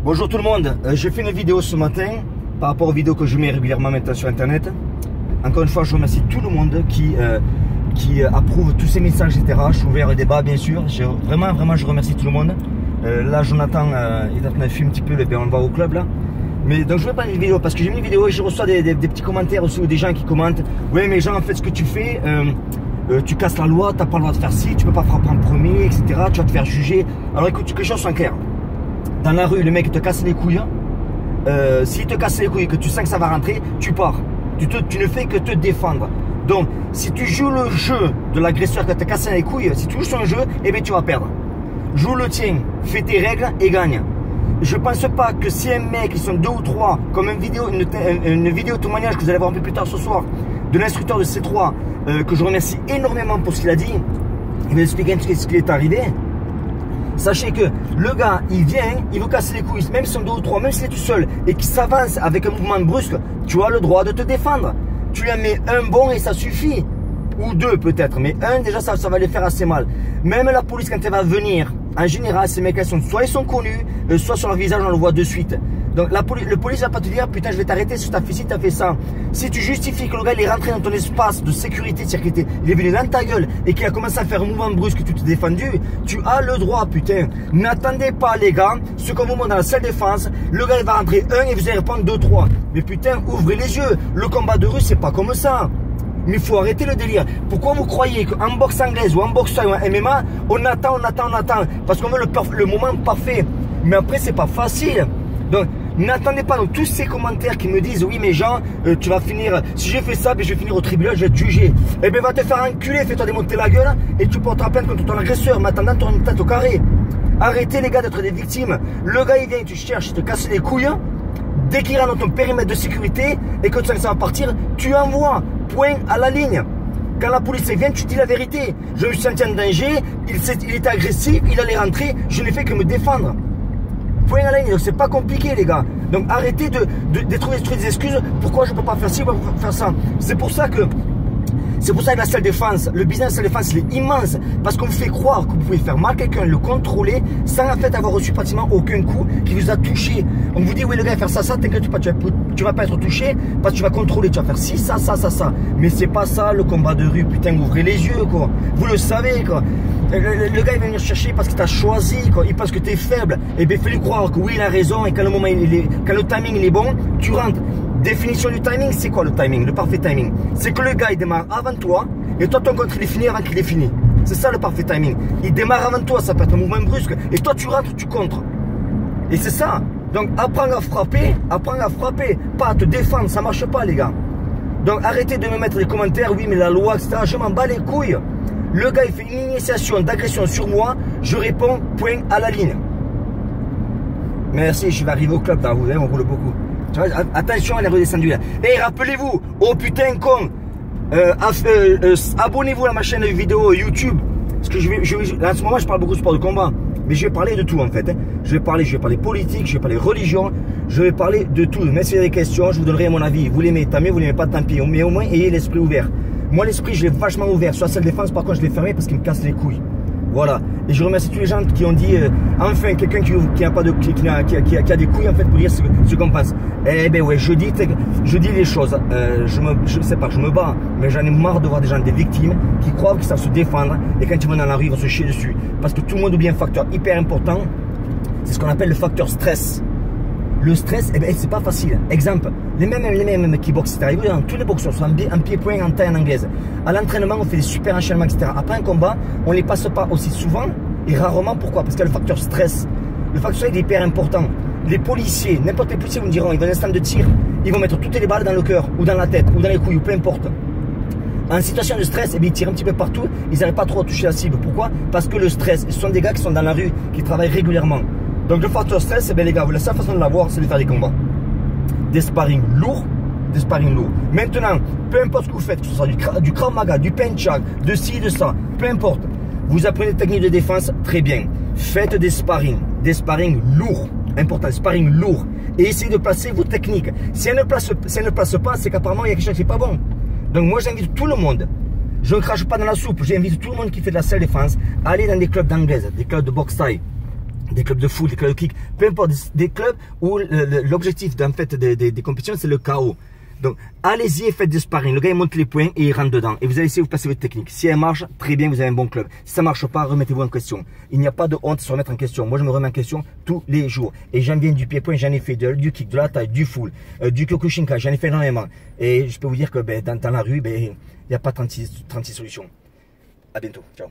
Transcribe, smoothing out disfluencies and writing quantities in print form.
Bonjour tout le monde, j'ai fait une vidéo ce matin par rapport aux vidéos que je mets régulièrement maintenant sur internet. Encore une fois, je remercie tout le monde qui approuve tous ces messages, etc. Je suis ouvert au débat, bien sûr. Vraiment, je remercie tout le monde. Là, Jonathan, il a fait un petit peu, on va au club là. Mais donc, je vais pas une vidéo parce que j'ai mis une vidéo et je reçois des petits commentaires aussi, ou des gens qui commentent. Oui, mais Jean, en fait, ce que tu fais, tu casses la loi, tu n'as pas le droit de faire ci, tu peux pas frapper en premier, etc. Tu vas te faire juger. Alors, écoute, que les choses soient claires. Dans la rue, le mec te casse les couilles. S'il te casse les couilles, que tu sens que ça va rentrer, tu pars. Tu ne fais que te défendre. Donc, si tu joues le jeu de l'agresseur qui t'a cassé les couilles, si tu joues son jeu, eh bien tu vas perdre. Joue le tien, fais tes règles et gagne. Je pense pas que si un mec, ils sont deux ou trois, comme une vidéo témoignage que vous allez voir un peu plus tard ce soir, de l'instructeur de C3, que je remercie énormément pour ce qu'il a dit, il va expliquer un petit peu ce qui est arrivé. Sachez que le gars, il vient, il veut casser les couilles, même si sont deux ou trois, même s'il est tout seul, et qu'il s'avance avec un mouvement brusque, tu as le droit de te défendre. Tu lui en mets un bon et ça suffit. Ou deux peut-être, mais un déjà ça va les faire assez mal. Même la police quand elle va venir, en général ces mecs soit ils sont connus, soit sur leur visage on le voit de suite. Donc le police va pas te dire putain je vais t'arrêter si tu as fait ci, tu as fait ça. Si tu justifies que le gars il est rentré dans ton espace de sécurité, c'est-à-dire qu'il est venu dans ta gueule et qu'il a commencé à faire un mouvement brusque, tu t'es défendu, tu as le droit putain. N'attendez pas les gars, ce qu'on vous montre dans la salle de défense, le gars il va rentrer un et vous allez répondre deux, trois. Mais putain ouvrez les yeux, le combat de rue c'est pas comme ça. Mais il faut arrêter le délire. Pourquoi vous croyez qu'en boxe anglaise ou en boxe ou en MMA, on attend parce qu'on veut le moment parfait. Mais après, c'est pas facile. Donc, n'attendez pas. Donc, tous ces commentaires qui me disent oui, mais Jean, tu vas finir. Si j'ai fait ça, je vais finir au tribunal, je vais te juger. Eh bien, va te faire enculer, fais-toi démonter la gueule et tu porteras plainte contre ton agresseur. Mais attendant, tu auras une tête au carré. Arrêtez, les gars, d'être des victimes. Le gars, il vient, tu cherches, il te casse les couilles. Dès qu'il rentre dans ton périmètre de sécurité et que tu sens que ça va partir, tu envoies. Point à la ligne. Quand la police vient, tu dis la vérité. Je me suis senti en danger, il était agressif, il allait rentrer, je n'ai fait que me défendre. Point à la ligne, donc c'est pas compliqué les gars. Donc arrêtez de trouver des excuses, pourquoi je ne peux pas faire ci, pourquoi je ne peux pas faire ça. C'est pour ça que la salle défense, le business de la salle défense, il est immense. Parce qu'on vous fait croire que vous pouvez faire mal à quelqu'un, le contrôler, sans en fait avoir reçu pratiquement aucun coup qui vous a touché. On vous dit, oui, le gars, faire ça, t'inquiète pas, tu vas pas être touché, parce que tu vas contrôler, tu vas faire ci, ça. Mais c'est pas ça le combat de rue, putain, ouvrez les yeux, quoi. Vous le savez, quoi. Le gars, il va venir chercher parce qu'il t'a choisi, quoi. Il pense que t'es faible. Et bien, fais-lui croire que oui, il a raison, et quand le timing il est bon, tu rentres. Définition du timing, c'est quoi le timing, le parfait timing? C'est que le gars il démarre avant toi et toi ton contre il est fini avant qu'il ait fini. C'est ça le parfait timing. Il démarre avant toi, ça peut être un mouvement brusque et toi tu rentres, tu contres. Et c'est ça. Donc apprends à frapper, pas à te défendre, ça marche pas les gars. Donc arrêtez de me mettre des commentaires, oui mais la loi, etc. Je m'en bats les couilles. Le gars il fait une initiation d'agression sur moi, je réponds point à la ligne. Merci, je vais arriver au club, là, vous voyez, on roule beaucoup. Attention, elle est redescendue là. Et rappelez-vous, oh putain con, abonnez-vous à ma chaîne vidéo YouTube. Parce que là, en ce moment, je parle beaucoup de sport de combat. Mais je vais parler de tout en fait. Je vais parler politique, je vais parler religion, je vais parler de tout. Même s'il y a des questions, je vous donnerai mon avis. Vous l'aimez, tant mieux, vous l'aimez pas, tant pis. Mais au moins, ayez l'esprit ouvert. Moi, l'esprit, je l'ai vachement ouvert. Sur la salle de défense, par contre, je l'ai fermé parce qu'il me casse les couilles. Voilà. Et je remercie tous les gens qui ont dit enfin quelqu'un qui a des couilles en fait pour dire ce qu'on pense. Eh ben ouais, je dis les choses. Je sais pas, je me bats, mais j'en ai marre de voir des gens, des victimes qui croient qu'ils savent se défendre et quand ils vont dans la rue, ils vont se chier dessus. Parce que tout le monde oublie un facteur hyper important, c'est ce qu'on appelle le facteur stress. Le stress, eh ben, c'est pas facile. Exemple, les mêmes qui boxent, etc. Dans tous les boxeurs, soit en pied-point, en taille en anglaise. À l'entraînement, on fait des super enchaînements, etc. Après un combat, on ne les passe pas aussi souvent et rarement. Pourquoi? Parce qu'il y a le facteur stress. Le facteur stress est hyper important. Les policiers, n'importe quel policier vous me diront, ils vont à un stand de tir, ils vont mettre toutes les balles dans le cœur, ou dans la tête, ou dans les couilles, ou peu importe. En situation de stress, eh bien, ils tirent un petit peu partout, ils n'arrivent pas trop à toucher la cible. Pourquoi? Parce que le stress, ce sont des gars qui sont dans la rue, qui travaillent régulièrement. Donc le facteur stress, eh bien, les gars, la seule façon de l'avoir, c'est de faire des combats. Des sparring lourds. Maintenant, peu importe ce que vous faites, que ce soit du Krav Maga, du Penchak, de ci, de ça, peu importe. Vous apprenez des techniques de défense, très bien. Faites des sparring lourds. Important, sparring lourd. Et essayez de placer vos techniques. Si elle ne place pas, c'est qu'apparemment il y a quelque chose qui n'est pas bon. Donc moi j'invite tout le monde. Je ne crache pas dans la soupe. J'invite tout le monde qui fait de la self-défense à aller dans des clubs d'anglaise, des clubs de boxe thaï. des clubs de foot, des clubs de kick, peu importe, des clubs où l'objectif en fait, des compétitions, c'est le KO. Donc, allez-y et faites du sparring. Le gars, il monte les points et il rentre dedans. Et vous allez essayer de vous passer votre technique. Si elle marche, très bien, vous avez un bon club. Si ça ne marche pas, remettez-vous en question. Il n'y a pas de honte à se remettre en question. Moi, je me remets en question tous les jours. Et j'en viens du pied-point, j'en ai fait du kick, de la taille, du full, du Kyokushinkai, j'en ai fait énormément. Et je peux vous dire que dans la rue, il n'y a pas 36 solutions. À bientôt. Ciao.